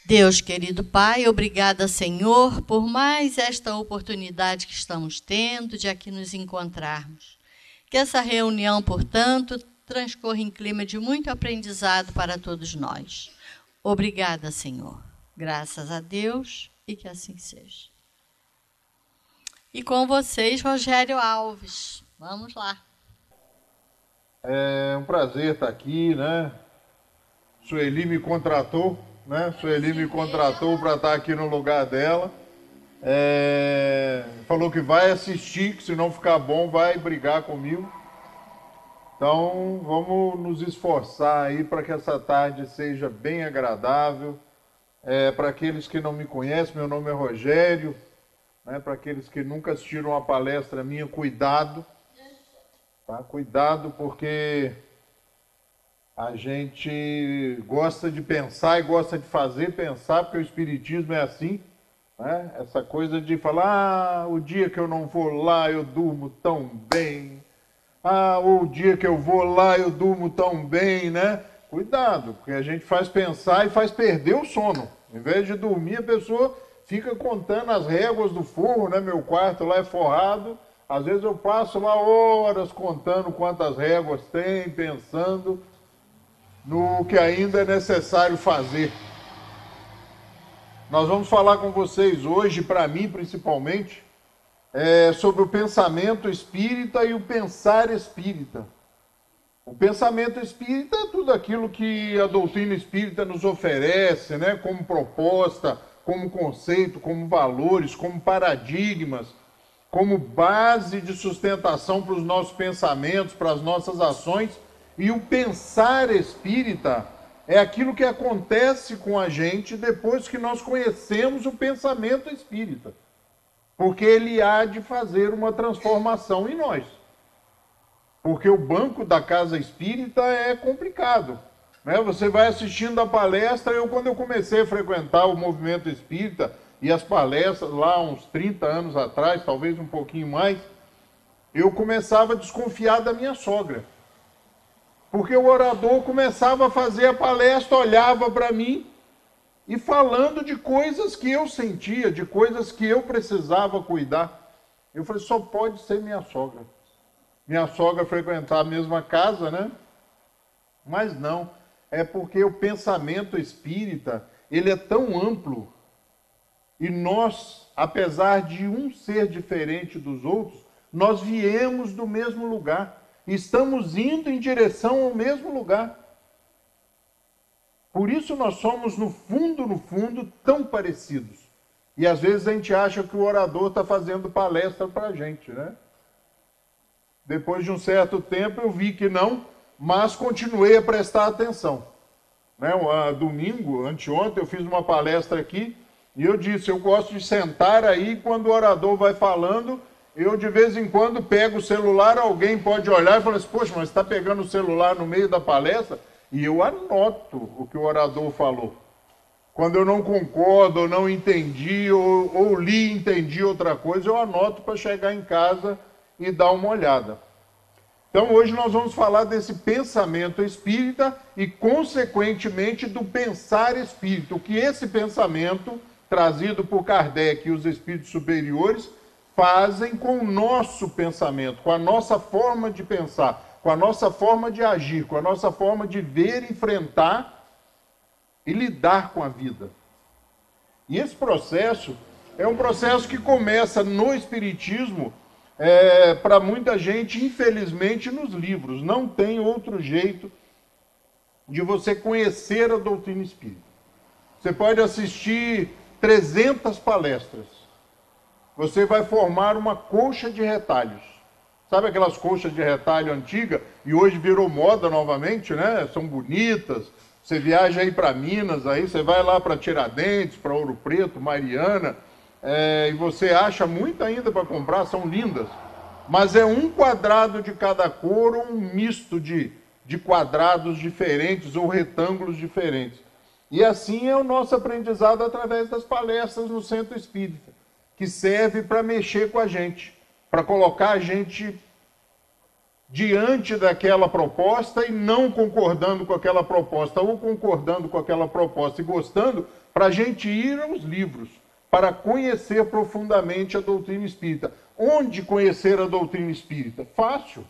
Deus, querido Pai, obrigada, Senhor, por mais esta oportunidade que estamos tendo de aqui nos encontrarmos. Que essa reunião, portanto, transcorra em clima de muito aprendizado para todos nós. Obrigada, Senhor. Graças a Deus e que assim seja. E com vocês, Rogério Alves. Vamos lá. É um prazer estar aqui, né? Sueli me contratou, né? Sueli me contratou para estar aqui no lugar dela. Falou que vai assistir, que se não ficar bom vai brigar comigo. Então vamos nos esforçar aí para que essa tarde seja bem agradável. Para aqueles que não me conhecem, meu nome é Rogério. Né? Para aqueles que nunca assistiram uma palestra minha, cuidado. Tá? Cuidado, porque a gente gosta de pensar e gosta de fazer pensar, porque o Espiritismo é assim, né? Essa coisa de falar, o dia que eu não vou lá eu durmo tão bem, o dia que eu vou lá eu durmo tão bem, né? Cuidado, porque a gente faz pensar e faz perder o sono. Em vez de dormir, a pessoa fica contando as réguas do forro, né? Meu quarto lá é forrado, às vezes eu passo lá horas contando quantas réguas tem, pensando no que ainda é necessário fazer. Nós vamos falar com vocês hoje, para mim principalmente, sobre o pensamento espírita e o pensar espírita. O pensamento espírita é tudo aquilo que a doutrina espírita nos oferece, né, como proposta, como conceito, como valores, como paradigmas, como base de sustentação para os nossos pensamentos, para as nossas ações. E o pensar espírita é aquilo que acontece com a gente depois que nós conhecemos o pensamento espírita. Porque ele há de fazer uma transformação em nós. Porque o banco da casa espírita é complicado. Né? Você vai assistindo a palestra, quando eu comecei a frequentar o movimento espírita e as palestras lá uns 30 anos atrás, talvez um pouquinho mais, eu começava a desconfiar da minha sogra. Porque o orador começava a fazer a palestra, olhava para mim e falando de coisas que eu sentia, de coisas que eu precisava cuidar. Eu falei, só pode ser minha sogra. Minha sogra frequentar a mesma casa, né? Mas não, é porque o pensamento espírita, ele é tão amplo e nós, apesar de um ser diferente dos outros, nós viemos do mesmo lugar. Estamos indo em direção ao mesmo lugar. Por isso nós somos, no fundo, tão parecidos. E às vezes a gente acha que o orador está fazendo palestra para a gente, né? Depois de um certo tempo eu vi que não, mas continuei a prestar atenção. Né? Domingo, anteontem, eu fiz uma palestra aqui e eu disse, eu gosto de sentar aí quando o orador vai falando. Eu, de vez em quando, pego o celular, alguém pode olhar e falar assim, poxa, mas você está pegando o celular no meio da palestra? E eu anoto o que o orador falou. Quando eu não concordo, ou não entendi, ou li e entendi outra coisa, eu anoto para chegar em casa e dar uma olhada. Então, hoje nós vamos falar desse pensamento espírita e, consequentemente, do pensar espírita. O que esse pensamento, trazido por Kardec e os espíritos superiores, fazem com o nosso pensamento, com a nossa forma de pensar, com a nossa forma de agir, com a nossa forma de ver, enfrentar e lidar com a vida. E esse processo é um processo que começa no Espiritismo, para muita gente, infelizmente, nos livros. Não tem outro jeito de você conhecer a doutrina espírita. Você pode assistir 300 palestras. Você vai formar uma colcha de retalhos. Sabe aquelas colchas de retalho antiga? E hoje virou moda novamente, né? São bonitas. Você viaja aí para Minas, aí você vai lá para Tiradentes, para Ouro Preto, Mariana, e você acha muito ainda para comprar, são lindas. Mas é um quadrado de cada cor ou um misto de quadrados diferentes ou retângulos diferentes. E assim é o nosso aprendizado através das palestras no Centro Espírita, que serve para mexer com a gente, para colocar a gente diante daquela proposta e não concordando com aquela proposta, ou concordando com aquela proposta e gostando, para a gente ir aos livros, para conhecer profundamente a doutrina espírita. Onde conhecer a doutrina espírita? Fácil.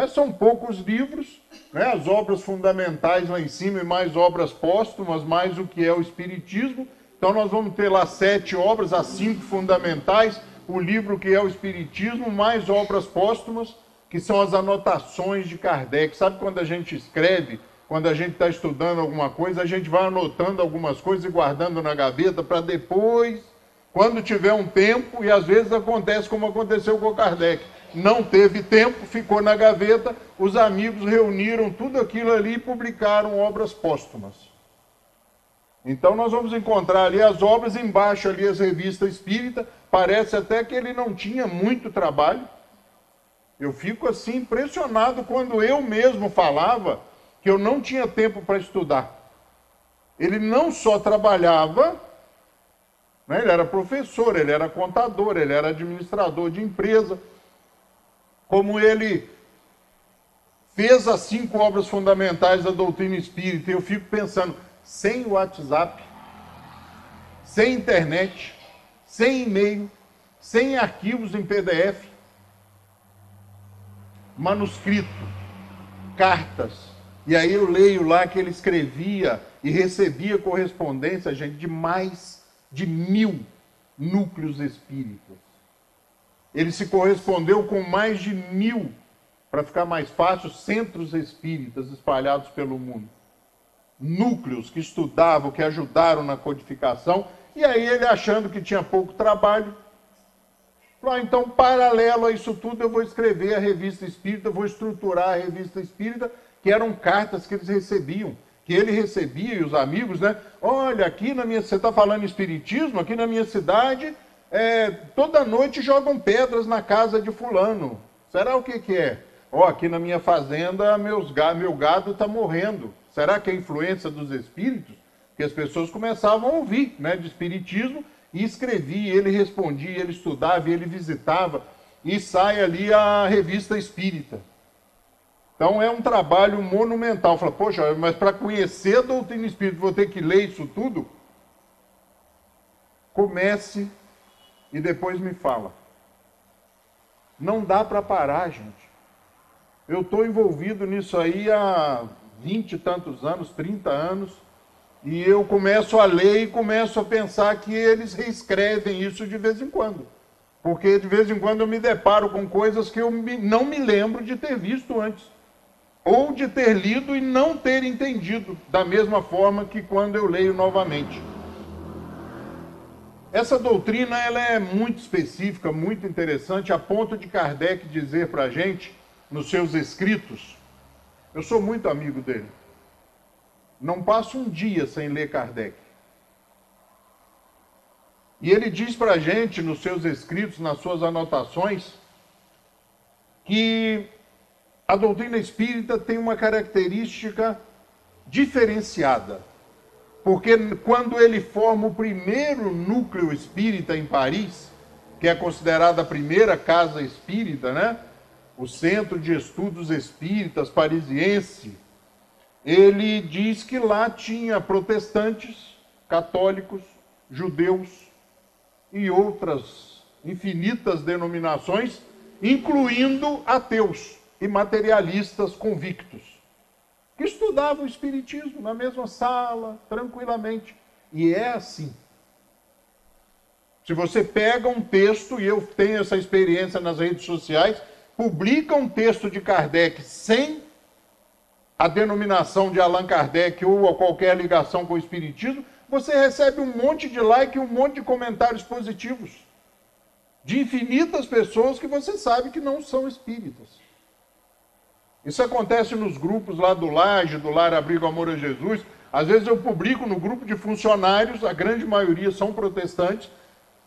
São poucos livros, as obras fundamentais lá em cima e mais obras póstumas, mais o que é o Espiritismo. Então nós vamos ter lá 7 obras, as 5 fundamentais, o livro que é o Espiritismo, mais obras póstumas, que são as anotações de Kardec. Sabe quando a gente escreve, quando a gente está estudando alguma coisa, a gente vai anotando algumas coisas e guardando na gaveta para depois, quando tiver um tempo, e às vezes acontece como aconteceu com o Kardec. Não teve tempo, ficou na gaveta, os amigos reuniram tudo aquilo ali e publicaram obras póstumas. Então nós vamos encontrar ali as obras, embaixo ali as revistas espíritas, parece até que ele não tinha muito trabalho. Eu fico assim impressionado quando eu mesmo falava que eu não tinha tempo para estudar. Ele não só trabalhava, ele era professor, ele era contador, ele era administrador de empresa, como ele fez as 5 obras fundamentais da doutrina espírita. Eu fico pensando, sem WhatsApp, sem internet, sem e-mail, sem arquivos em PDF, manuscrito, cartas, e aí eu leio lá que ele escrevia e recebia correspondência, gente, de mais de 1000 núcleos espíritas. Ele se correspondeu com mais de 1000, para ficar mais fácil, centros espíritas espalhados pelo mundo. Núcleos que estudavam, que ajudaram na codificação, e aí ele, achando que tinha pouco trabalho, falou, então, paralelo a isso tudo, eu vou escrever a revista espírita, vou estruturar a revista espírita, que eram cartas que eles recebiam, que ele recebia, e os amigos, olha, aqui na minha, você está falando espiritismo, aqui na minha cidade, toda noite jogam pedras na casa de fulano. Será o que é? Aqui na minha fazenda, meu gado está morrendo. Será que é a influência dos espíritos? Porque as pessoas começavam a ouvir de espiritismo, e escrevia, ele respondia, ele estudava, ele visitava, e sai ali a revista espírita. Então é um trabalho monumental. Fala, poxa, mas para conhecer a doutrina espírita, vou ter que ler isso tudo? Comece e depois me fala. Não dá para parar, gente. Eu estou envolvido nisso aí há 20 e tantos anos, 30 anos, e eu começo a ler e começo a pensar que eles reescrevem isso de vez em quando. Porque de vez em quando eu me deparo com coisas que eu não me lembro de ter visto antes. Ou de ter lido e não ter entendido da mesma forma que quando eu leio novamente. Essa doutrina ela é muito específica, muito interessante, a ponto de Kardec dizer para a gente, nos seus escritos, eu sou muito amigo dele, não passo um dia sem ler Kardec. E ele diz para a gente, nos seus escritos, nas suas anotações, que a doutrina espírita tem uma característica diferenciada. Porque quando ele forma o primeiro núcleo espírita em Paris, que é considerada a primeira casa espírita, o Centro de Estudos Espíritas Parisiense, ele diz que lá tinha protestantes, católicos, judeus e outras infinitas denominações, incluindo ateus e materialistas convictos, que estudavam o espiritismo na mesma sala, tranquilamente. E é assim. Se você pega um texto, e eu tenho essa experiência nas redes sociais, publica um texto de Kardec sem a denominação de Allan Kardec ou qualquer ligação com o espiritismo, você recebe um monte de like e um monte de comentários positivos de infinitas pessoas que você sabe que não são espíritas. Isso acontece nos grupos lá do Laje, do Lar Abrigo Amor a Jesus. Às vezes eu publico no grupo de funcionários, a grande maioria são protestantes,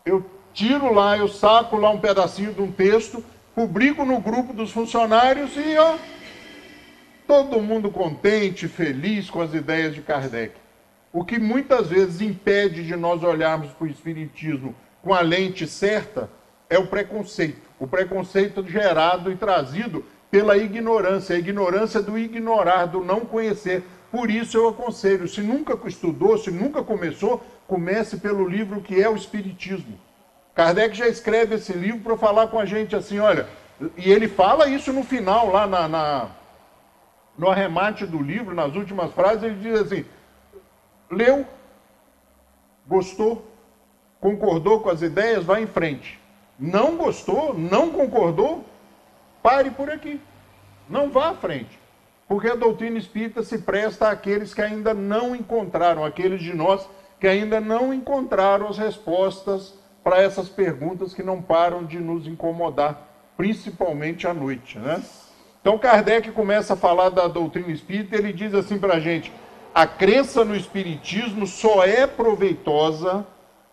eu tiro lá, eu saco lá um pedacinho de um texto, publico no grupo dos funcionários e todo mundo contente, feliz com as ideias de Kardec. O que muitas vezes impede de nós olharmos para o espiritismo com a lente certa é o preconceito. O preconceito gerado e trazido pela ignorância, a ignorância do ignorar, do não conhecer. Por isso eu aconselho, se nunca estudou, se nunca começou, comece pelo livro que é o Espiritismo. Kardec já escreve esse livro para falar com a gente assim, olha, e ele fala isso no final, lá no arremate do livro, nas últimas frases, ele diz assim, leu, gostou, concordou com as ideias, vai em frente. Não gostou, não concordou, pare por aqui. Não vá à frente. Porque a doutrina espírita se presta àqueles que ainda não encontraram, aqueles de nós que ainda não encontraram as respostas para essas perguntas que não param de nos incomodar, principalmente à noite, né? Então Kardec começa a falar da doutrina espírita, ele diz assim para a gente, a crença no espiritismo só é proveitosa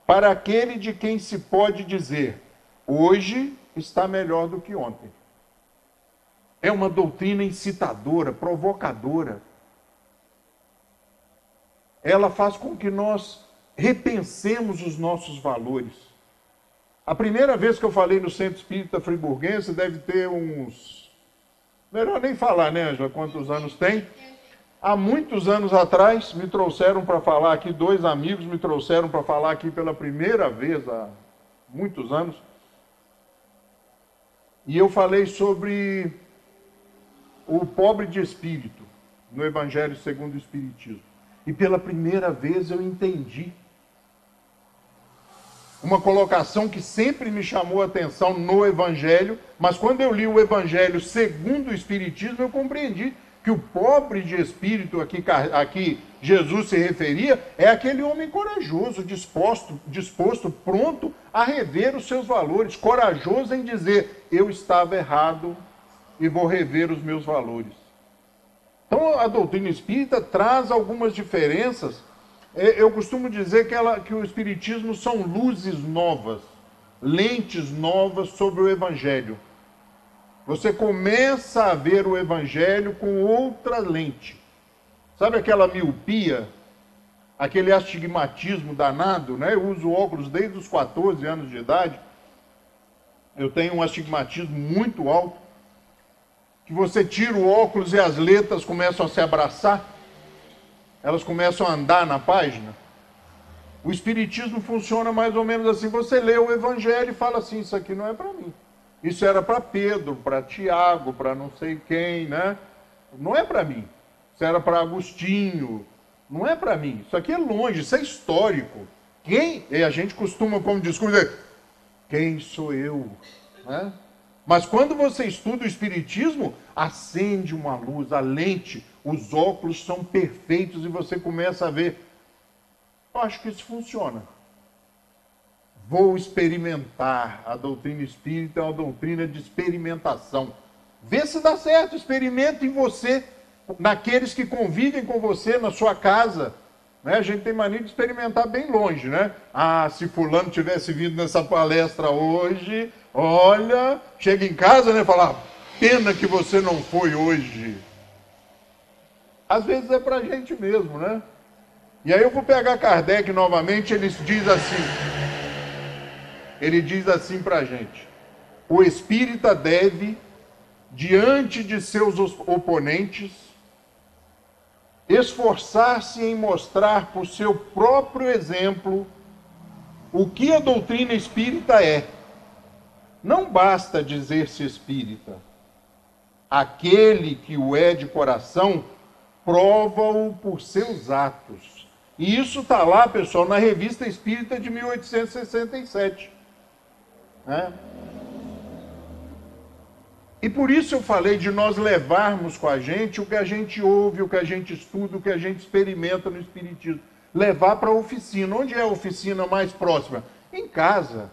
para aquele de quem se pode dizer, hoje está melhor do que ontem. É uma doutrina incitadora, provocadora. Ela faz com que nós repensemos os nossos valores. A primeira vez que eu falei no Centro Espírita Friburguense deve ter uns... Melhor nem falar, né, Ângela, quantos anos tem. Há muitos anos atrás, me trouxeram para falar aqui, 2 amigos me trouxeram para falar aqui pela primeira vez, há muitos anos. E eu falei sobre o pobre de espírito, no Evangelho segundo o Espiritismo. E pela primeira vez eu entendi uma colocação que sempre me chamou a atenção no Evangelho, mas quando eu li o Evangelho segundo o Espiritismo, eu compreendi que o pobre de espírito aqui Jesus se referia é aquele homem corajoso, disposto, pronto a rever os seus valores, corajoso em dizer, eu estava errado e vou rever os meus valores. Então a doutrina espírita traz algumas diferenças. Eu costumo dizer que o espiritismo são luzes novas, lentes novas sobre o Evangelho. Você começa a ver o Evangelho com outra lente. Sabe aquela miopia, aquele astigmatismo danado, né? Eu uso óculos desde os 14 anos de idade. Eu tenho um astigmatismo muito alto, que você tira o óculos e as letras começam a se abraçar. Elas começam a andar na página. O Espiritismo funciona mais ou menos assim. Você lê o Evangelho e fala assim, isso aqui não é para mim. Isso era para Pedro, para Tiago, para não sei quem, né? Não é para mim. Isso era para Agostinho. Não é para mim. Isso aqui é longe, isso é histórico. E a gente costuma, como discurso, dizer, quem sou eu? Né? Mas quando você estuda o Espiritismo, acende uma luz, a lente, os óculos são perfeitos e você começa a ver, eu acho que isso funciona. Vou experimentar. A doutrina espírita é uma doutrina de experimentação. Vê se dá certo, experimenta em você, naqueles que convivem com você, na sua casa. Né? A gente tem mania de experimentar bem longe, né? Ah, se fulano tivesse vindo nessa palestra hoje, olha, chega em casa, né, fala, pena que você não foi hoje. Às vezes é pra gente mesmo, né? E aí eu vou pegar Kardec novamente, ele diz assim pra gente, o espírita deve, diante de seus oponentes, esforçar-se em mostrar por seu próprio exemplo o que a doutrina espírita é. Não basta dizer-se espírita. Aquele que o é de coração prova-o por seus atos. E isso está lá, pessoal, na Revista Espírita de 1867. Né? E por isso eu falei de nós levarmos com a gente o que a gente ouve, o que a gente estuda, o que a gente experimenta no Espiritismo. Levar para a oficina. Onde é a oficina mais próxima? Em casa.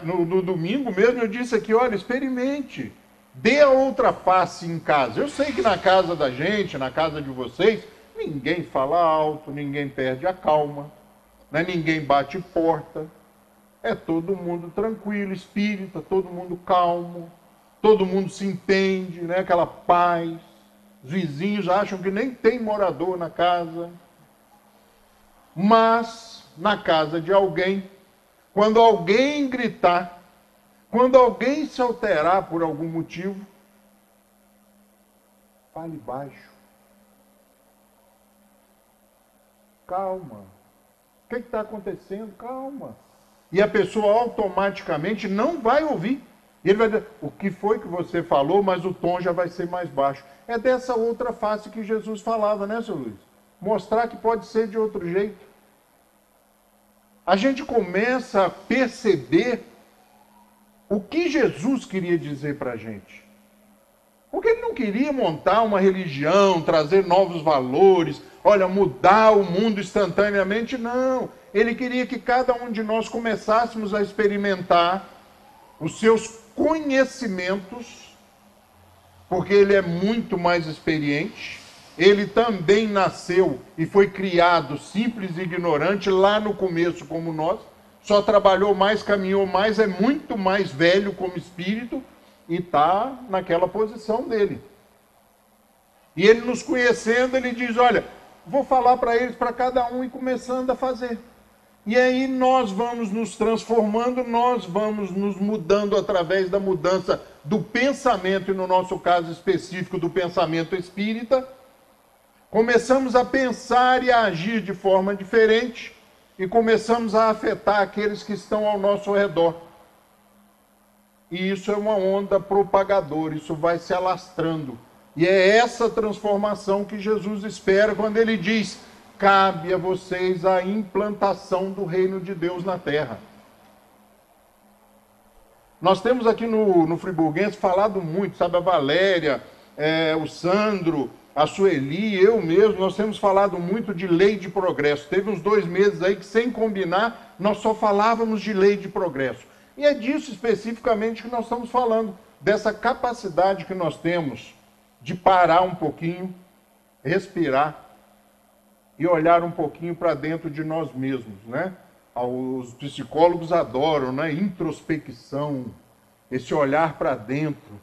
No domingo mesmo eu disse aqui, olha, experimente. Dê a outra face em casa. Eu sei que na casa da gente, na casa de vocês, ninguém fala alto, ninguém perde a calma, né? Ninguém bate porta. É todo mundo tranquilo, espírita, todo mundo calmo, todo mundo se entende, né? Aquela paz. Os vizinhos acham que nem tem morador na casa. Mas, na casa de alguém, quando alguém gritar, Quando alguém se alterar por algum motivo, fale baixo. Calma. O que está acontecendo? Calma. E a pessoa automaticamente não vai ouvir. E ele vai dizer, o que foi que você falou, mas o tom já vai ser mais baixo. É dessa outra face que Jesus falava, né, seu Luiz? Mostrar que pode ser de outro jeito. A gente começa a perceber o que Jesus queria dizer para a gente. Porque ele não queria montar uma religião, trazer novos valores, olha, mudar o mundo instantaneamente, não. Ele queria que cada um de nós começássemos a experimentar os seus conhecimentos, porque ele é muito mais experiente. Ele também nasceu e foi criado simples e ignorante lá no começo como nós, só trabalhou mais, caminhou mais, é muito mais velho como espírito e está naquela posição dele. E ele nos conhecendo, ele diz, olha, vou falar para eles, para cada um, e começando a fazer. E aí nós vamos nos transformando, nós vamos nos mudando através da mudança do pensamento, e no nosso caso específico do pensamento espírita. Começamos a pensar e a agir de forma diferente e começamos a afetar aqueles que estão ao nosso redor. E isso é uma onda propagadora, isso vai se alastrando. E é essa transformação que Jesus espera quando ele diz, cabe a vocês a implantação do reino de Deus na terra. Nós temos aqui no Friburguense falado muito, sabe, a Valéria, o Sandro, a Sueli, eu mesmo, nós temos falado muito de lei de progresso. Teve uns 2 meses aí que, sem combinar, nós só falávamos de lei de progresso. E é disso especificamente que nós estamos falando, dessa capacidade que nós temos de parar um pouquinho, respirar e olhar um pouquinho para dentro de nós mesmos, né? Os psicólogos adoram, né? Introspecção, esse olhar para dentro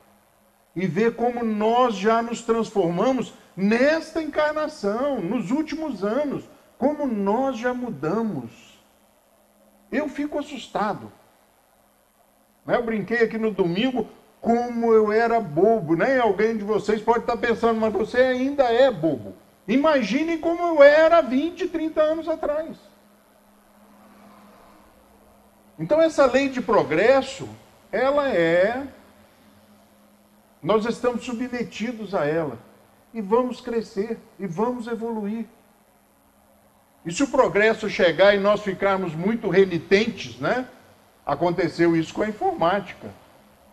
e ver como nós já nos transformamos nesta encarnação, nos últimos anos, como nós já mudamos. Eu fico assustado. Eu brinquei aqui no domingo como eu era bobo, né? Alguém de vocês pode estar pensando, mas você ainda é bobo. Imaginem como eu era 20, 30 anos atrás. Então essa lei de progresso, nós estamos submetidos a ela. E vamos crescer, e vamos evoluir. E se o progresso chegar e nós ficarmos muito renitentes, né? Aconteceu isso com a informática.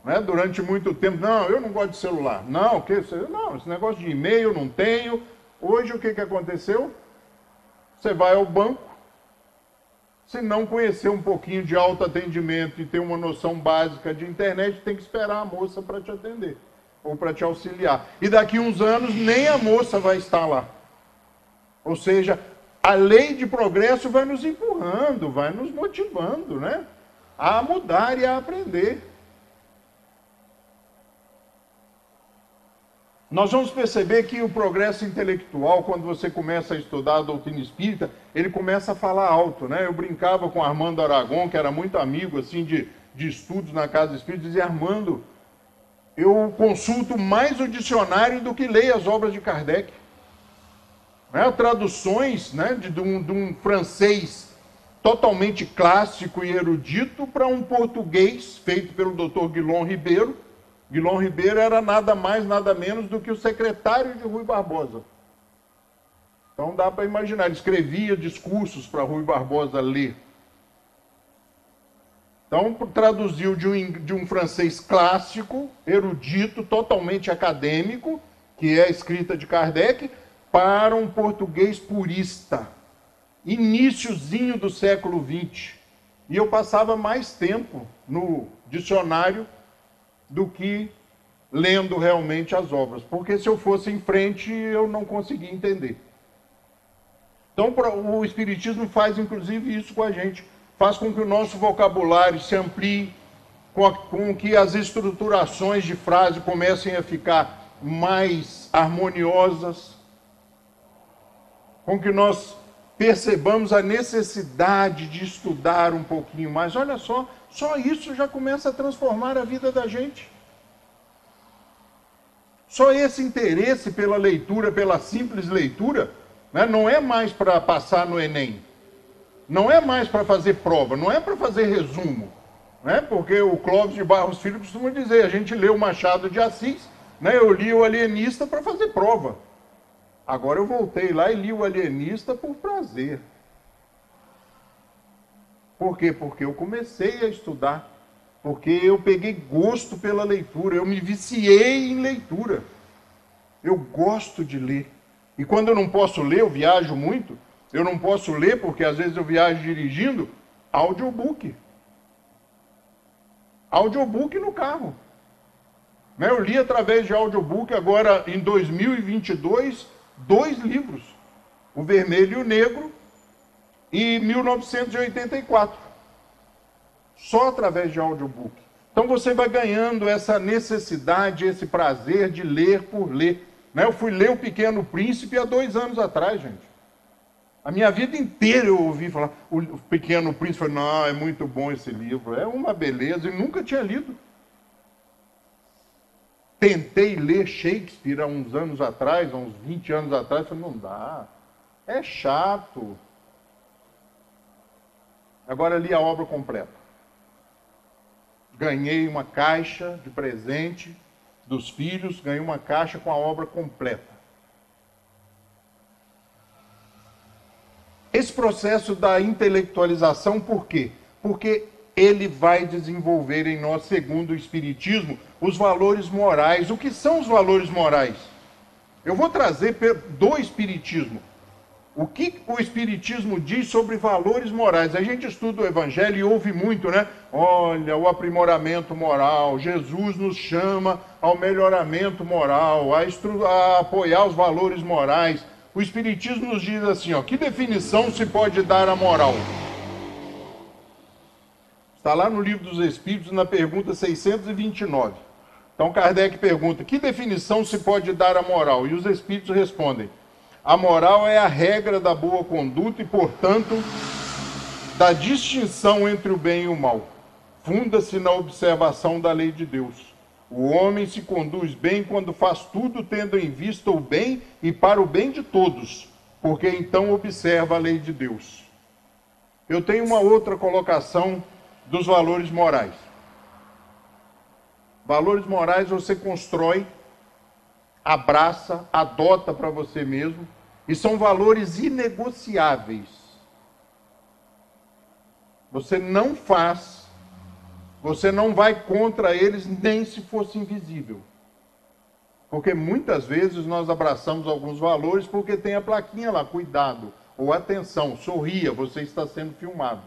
Né? Durante muito tempo, não, eu não gosto de celular. Não, esse negócio de e-mail eu não tenho. Hoje o que aconteceu? Você vai ao banco, se não conhecer um pouquinho de autoatendimento e ter uma noção básica de internet, tem que esperar a moça para te atender, ou para te auxiliar. E daqui uns anos nem a moça vai estar lá. Ou seja, a lei de progresso vai nos empurrando, vai nos motivando, né? A mudar e a aprender. Nós vamos perceber que o progresso intelectual, quando você começa a estudar a doutrina espírita, ele começa a falar alto, né? Eu brincava com Armando Aragon, que era muito amigo assim, de estudos na Casa Espírita, dizia, Armando, eu consulto mais o dicionário do que leio as obras de Kardec. Né? Traduções, né, de um francês totalmente clássico e erudito para um português feito pelo Dr. Guilom Ribeiro. Guilom Ribeiro era nada mais, nada menos do que o secretário de Rui Barbosa. Então dá para imaginar, ele escrevia discursos para Rui Barbosa ler. Então traduziu de um francês clássico, erudito, totalmente acadêmico, que é a escrita de Kardec, para um português purista. Iniciozinho do século XX. E eu passava mais tempo no dicionário do que lendo realmente as obras. Porque se eu fosse em frente, eu não conseguia entender. Então o Espiritismo faz inclusive isso com a gente. Faz com que o nosso vocabulário se amplie, com que as estruturações de frase comecem a ficar mais harmoniosas, com que nós percebamos a necessidade de estudar um pouquinho mais. Olha só, Só isso já começa a transformar a vida da gente. Só esse interesse pela leitura, pela simples leitura, né, não é mais para passar no Enem. Não é mais para fazer prova, não é para fazer resumo. Né? Porque o Clóvis de Barros Filho costuma dizer, a gente lê o Machado de Assis, né, eu li o Alienista para fazer prova. Agora eu voltei lá e li o Alienista por prazer. Por quê? Porque eu comecei a estudar. Porque eu peguei gosto pela leitura. Eu me viciei em leitura. Eu gosto de ler. E quando eu não posso ler, eu viajo muito. Eu não posso ler porque às vezes eu viajo dirigindo. Audiobook. Audiobook no carro. Eu li através de audiobook agora em 2022 2 livros. O Vermelho e o Negro e 1984. Só através de audiobook. Então você vai ganhando essa necessidade, esse prazer de ler por ler. Eu fui ler O Pequeno Príncipe há 2 anos atrás, gente. A minha vida inteira eu ouvi falar, o Pequeno Príncipe, não, é muito bom esse livro, é uma beleza, e nunca tinha lido. Tentei ler Shakespeare há uns anos atrás, há uns 20 anos atrás, falei, não dá, é chato. Agora li a obra completa. Ganhei uma caixa de presente dos filhos, ganhei uma caixa com a obra completa. Esse processo da intelectualização, por quê? Porque ele vai desenvolver em nós, segundo o Espiritismo, os valores morais. O que são os valores morais? Eu vou trazer do Espiritismo. O que o Espiritismo diz sobre valores morais? A gente estuda o Evangelho e ouve muito, né? Olha, o aprimoramento moral. Jesus nos chama ao melhoramento moral, a apoiar os valores morais. O Espiritismo nos diz assim, ó, que definição se pode dar à moral? Está lá no Livro dos Espíritos, na pergunta 629. Então Kardec pergunta, que definição se pode dar à moral? E os Espíritos respondem, a moral é a regra da boa conduta e, portanto, da distinção entre o bem e o mal. Funda-se na observação da lei de Deus. O homem se conduz bem quando faz tudo tendo em vista o bem e para o bem de todos, porque então observa a lei de Deus. Eu tenho uma outra colocação dos valores morais. Valores morais você constrói, abraça, adota para você mesmo, e são valores inegociáveis. Você não faz, você não vai contra eles nem se fosse invisível. Porque muitas vezes nós abraçamos alguns valores porque tem a plaquinha lá, cuidado, ou atenção, sorria, você está sendo filmado.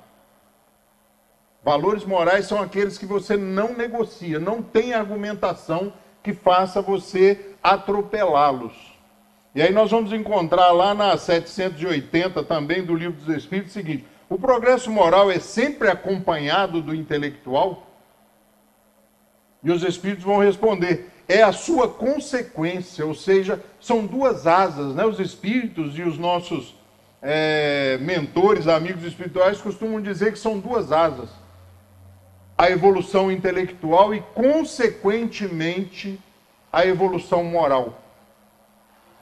Valores morais são aqueles que você não negocia, não tem argumentação que faça você atropelá-los. E aí nós vamos encontrar lá na 780 também do Livro dos Espíritos o seguinte, o progresso moral é sempre acompanhado do intelectual? E os Espíritos vão responder, é a sua consequência, ou seja, são 2 asas, né? Os Espíritos e os nossos mentores, amigos espirituais costumam dizer que são 2 asas. A evolução intelectual e, consequentemente, a evolução moral.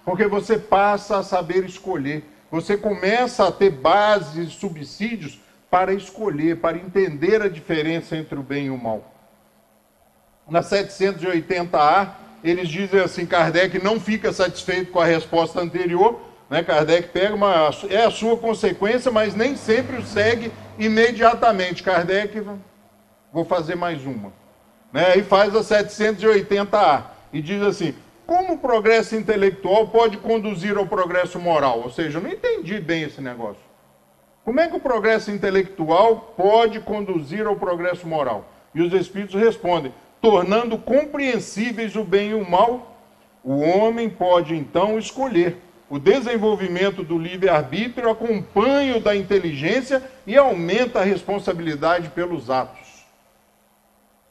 Porque você passa a saber escolher. Você começa a ter bases e subsídios para escolher, para entender a diferença entre o bem e o mal. Na 780A, eles dizem assim, Kardec não fica satisfeito com a resposta anterior, né? Kardec pega é a sua consequência, mas nem sempre o segue imediatamente. Kardec, vou fazer mais uma. Né? E faz a 780A e diz assim, como o progresso intelectual pode conduzir ao progresso moral? Ou seja, eu não entendi bem esse negócio. Como é que o progresso intelectual pode conduzir ao progresso moral? E os Espíritos respondem, tornando compreensíveis o bem e o mal, o homem pode então escolher. O desenvolvimento do livre-arbítrio acompanha o da inteligência e aumenta a responsabilidade pelos atos.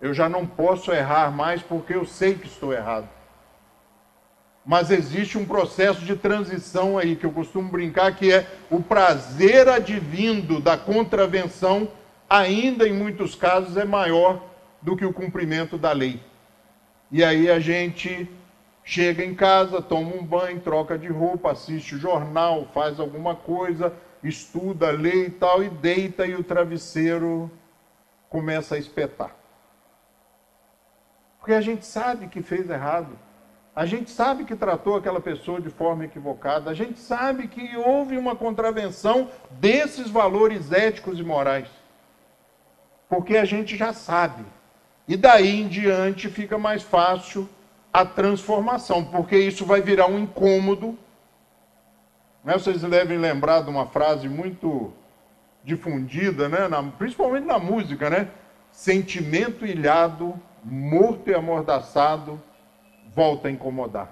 Eu já não posso errar mais porque eu sei que estou errado. Mas existe um processo de transição aí, que eu costumo brincar, que é o prazer advindo da contravenção ainda em muitos casos é maior do que o cumprimento da lei. E aí a gente chega em casa, toma um banho, troca de roupa, assiste o jornal, faz alguma coisa, estuda, lê e tal, e deita e o travesseiro começa a espetar. Porque a gente sabe que fez errado. A gente sabe que tratou aquela pessoa de forma equivocada. A gente sabe que houve uma contravenção desses valores éticos e morais. Porque a gente já sabe. E daí em diante fica mais fácil a transformação, porque isso vai virar um incômodo. Né? Vocês devem lembrar de uma frase muito difundida, né? Principalmente na música, né? Sentimento ilhado, morto e amordaçado, volta a incomodar.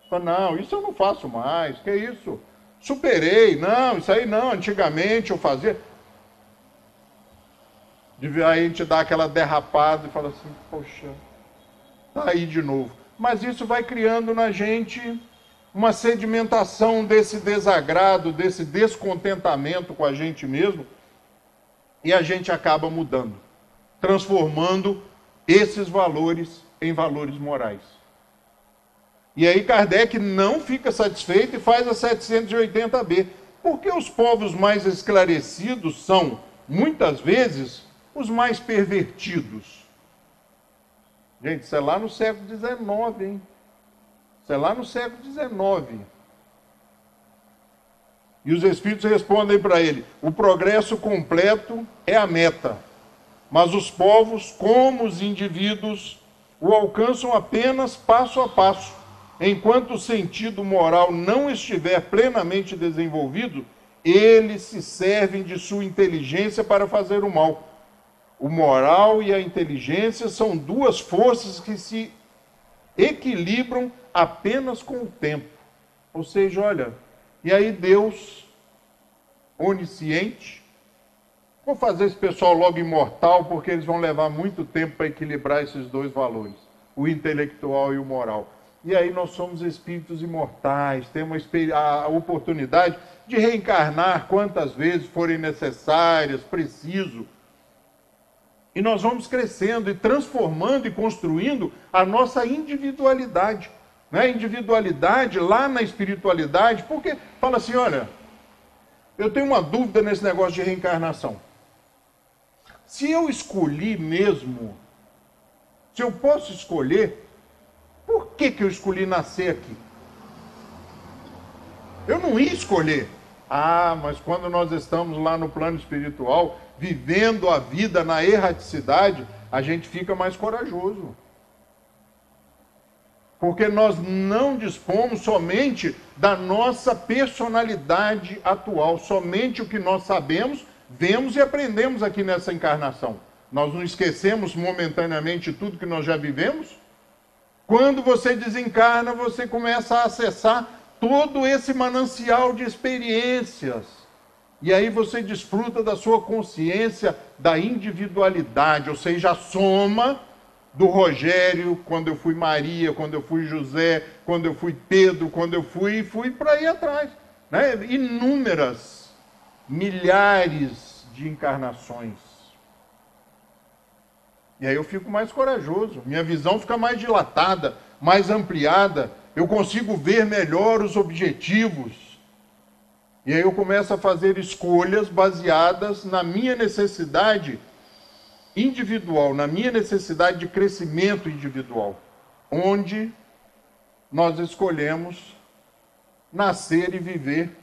Fala, não, isso eu não faço mais, que isso? Superei, não, isso aí não, antigamente eu fazia. Aí a gente dá aquela derrapada e fala assim, poxa, tá aí de novo. Mas isso vai criando na gente uma sedimentação desse desagrado, desse descontentamento com a gente mesmo, e a gente acaba mudando, transformando esses valores em valores morais. E aí Kardec não fica satisfeito e faz a 780b, porque os povos mais esclarecidos são, muitas vezes, os mais pervertidos. Gente, isso é lá no século XIX, hein? Isso é lá no século XIX. E os espíritos respondem para ele, o progresso completo é a meta, mas os povos, como os indivíduos, o alcançam apenas passo a passo. Enquanto o sentido moral não estiver plenamente desenvolvido, eles se servem de sua inteligência para fazer o mal. O moral e a inteligência são duas forças que se equilibram apenas com o tempo. Ou seja, olha, e aí Deus, onisciente, vou fazer esse pessoal logo imortal, porque eles vão levar muito tempo para equilibrar esses dois valores, o intelectual e o moral. E aí nós somos espíritos imortais, temos a oportunidade de reencarnar quantas vezes forem necessárias, preciso. E nós vamos crescendo e transformando e construindo a nossa individualidade. Né? Individualidade lá na espiritualidade, porque fala assim, olha, eu tenho uma dúvida nesse negócio de reencarnação. Se eu escolhi mesmo, se eu posso escolher, por que eu escolhi nascer aqui? Eu não ia escolher. Ah, mas quando nós estamos lá no plano espiritual, vivendo a vida na erraticidade, a gente fica mais corajoso. Porque nós não dispomos somente da nossa personalidade atual, somente o que nós sabemos, vemos e aprendemos aqui nessa encarnação. Nós não esquecemos momentaneamente tudo que nós já vivemos? Quando você desencarna, você começa a acessar todo esse manancial de experiências. E aí você desfruta da sua consciência da individualidade, ou seja, a soma do Rogério, quando eu fui Maria, quando eu fui José, quando eu fui Pedro, quando eu fui para aí atrás. Né? Inúmeras, milhares de encarnações. E aí eu fico mais corajoso, minha visão fica mais dilatada, mais ampliada, eu consigo ver melhor os objetivos. E aí eu começo a fazer escolhas baseadas na minha necessidade individual, na minha necessidade de crescimento individual, onde nós escolhemos nascer e viver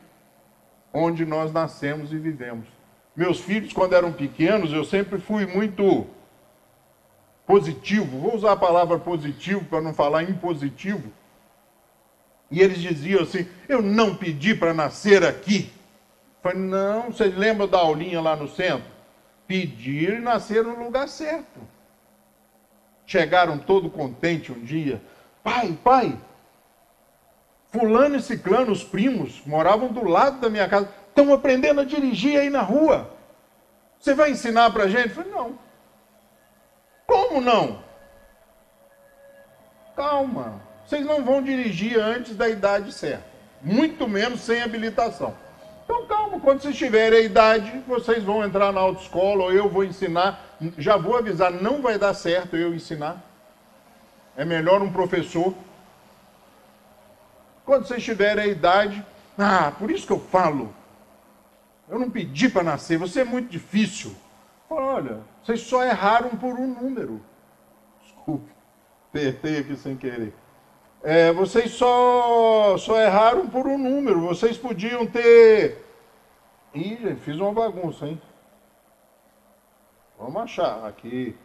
onde nós nascemos e vivemos. Meus filhos, quando eram pequenos, eu sempre fui muito positivo, vou usar a palavra positivo para não falar impositivo, e eles diziam assim, eu não pedi para nascer aqui. Eu falei, não, vocês lembram da aulinha lá no centro? Pedir e nascer no lugar certo. Chegaram todo contente um dia, pai, fulano e ciclano, os primos, moravam do lado da minha casa, estão aprendendo a dirigir aí na rua. Você vai ensinar para a gente? Eu falei, não. Como não? Calma, vocês não vão dirigir antes da idade certa, muito menos sem habilitação. Então calma, quando vocês tiverem a idade, vocês vão entrar na autoescola ou eu vou ensinar. Já vou avisar, não vai dar certo eu ensinar. É melhor um professor. Quando vocês tiverem a idade, por isso que eu falo, eu não pedi para nascer, você é muito difícil. Olha, vocês só erraram por um número. Desculpe, apertei aqui sem querer. Vocês só erraram por um número. Vocês podiam ter... Ih, gente, fiz uma bagunça, hein? Vamos achar aqui.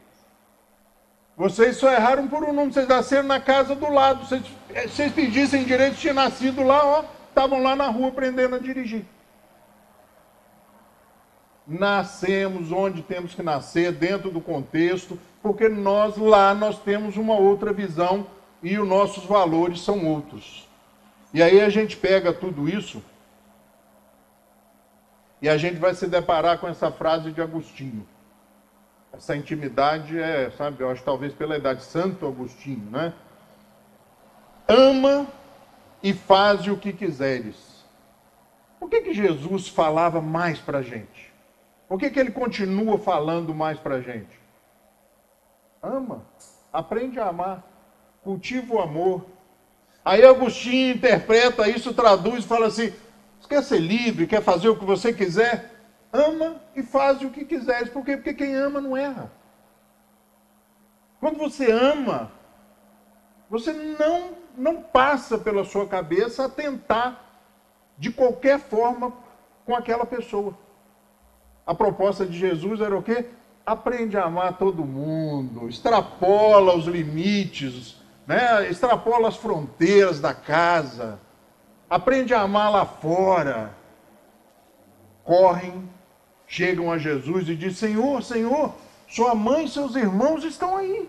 Vocês só erraram por um número. Vocês nasceram na casa do lado. Vocês pedissem direito, tinha nascido lá, ó. Estavam lá na rua aprendendo a dirigir. Nascemos onde temos que nascer, dentro do contexto, porque nós temos uma outra visão e os nossos valores são outros. E aí a gente pega tudo isso e a gente vai se deparar com essa frase de Agostinho. Essa intimidade sabe, eu acho talvez pela idade, Santo Agostinho, né? Ama e faze o que quiseres. Por que Jesus falava mais para a gente? Por que ele continua falando mais para a gente? Ama, aprende a amar, cultiva o amor. Aí Agostinho interpreta isso, traduz, fala assim, você quer ser livre, quer fazer o que você quiser? Ama e faz o que quiseres. Por quê? Porque quem ama não erra. Quando você ama, você não passa pela sua cabeça a tentar de qualquer forma com aquela pessoa. A proposta de Jesus era o quê? Aprende a amar todo mundo, extrapola os limites, né? Extrapola as fronteiras da casa, aprende a amar lá fora. Correm, chegam a Jesus e dizem, Senhor, Senhor, sua mãe e seus irmãos estão aí.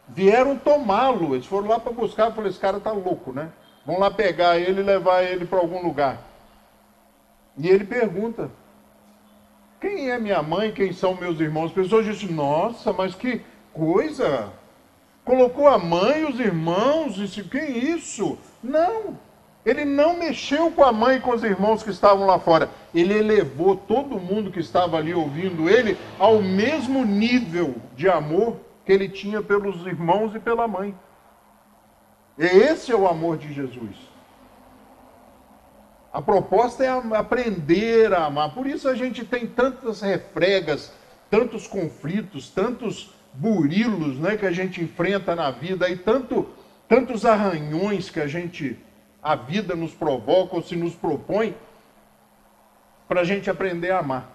Vieram tomá-lo, eles foram lá para buscar, eu falei, esse cara está louco, né? Vão lá pegar ele e levar ele para algum lugar. E ele pergunta, quem é minha mãe, quem são meus irmãos? As pessoas dizem, nossa, mas que coisa! Colocou a mãe e os irmãos, disse, que isso? Não, ele não mexeu com a mãe e com os irmãos que estavam lá fora. Ele elevou todo mundo que estava ali ouvindo ele ao mesmo nível de amor que ele tinha pelos irmãos e pela mãe. E esse é o amor de Jesus. A proposta é aprender a amar. Por isso a gente tem tantas refregas, tantos conflitos, tantos burilos, né, que a gente enfrenta na vida e tantos arranhões que a vida nos provoca ou se nos propõe para a gente aprender a amar.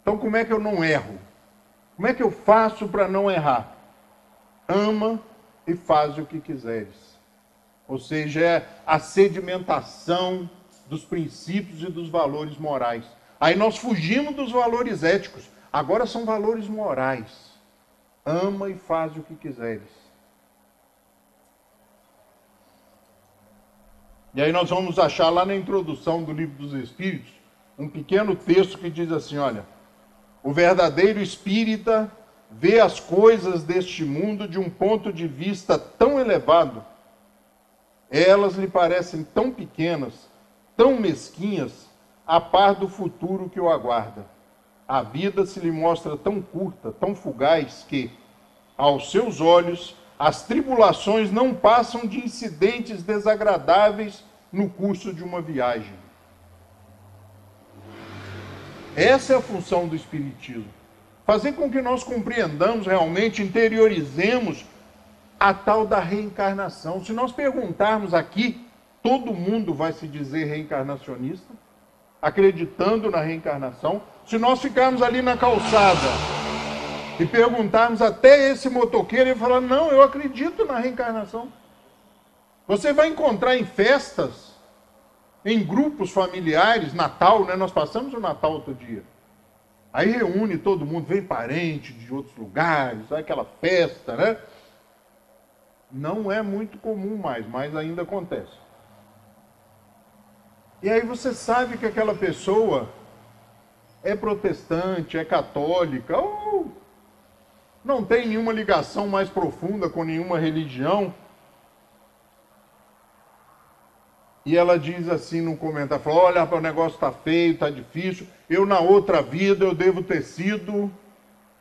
Então como é que eu não erro? Como é que eu faço para não errar? Ama e faz o que quiseres. Ou seja, é a sedimentação dos princípios e dos valores morais. Aí nós fugimos dos valores éticos. Agora são valores morais. Ama e faz o que quiseres. E aí nós vamos achar lá na introdução do Livro dos Espíritos um pequeno texto que diz assim, olha, o verdadeiro espírita vê as coisas deste mundo de um ponto de vista tão elevado, elas lhe parecem tão pequenas, tão mesquinhas, a par do futuro que o aguarda. A vida se lhe mostra tão curta, tão fugaz, que, aos seus olhos, as tribulações não passam de incidentes desagradáveis no curso de uma viagem. Essa é a função do Espiritismo. Fazer com que nós compreendamos realmente, interiorizemos a tal da reencarnação. Se nós perguntarmos aqui, todo mundo vai se dizer reencarnacionista, acreditando na reencarnação. Se nós ficarmos ali na calçada e perguntarmos até esse motoqueiro, ele falar, não, eu acredito na reencarnação. Você vai encontrar em festas, em grupos familiares, Natal, né? Nós passamos o Natal outro dia. Aí reúne todo mundo, vem parente de outros lugares, aquela festa, né? Não é muito comum mais, mas ainda acontece. E aí você sabe que aquela pessoa é protestante, é católica, ou não tem nenhuma ligação mais profunda com nenhuma religião. E ela diz assim num comentário, fala, olha, o negócio está feio, está difícil, eu na outra vida eu devo ter sido...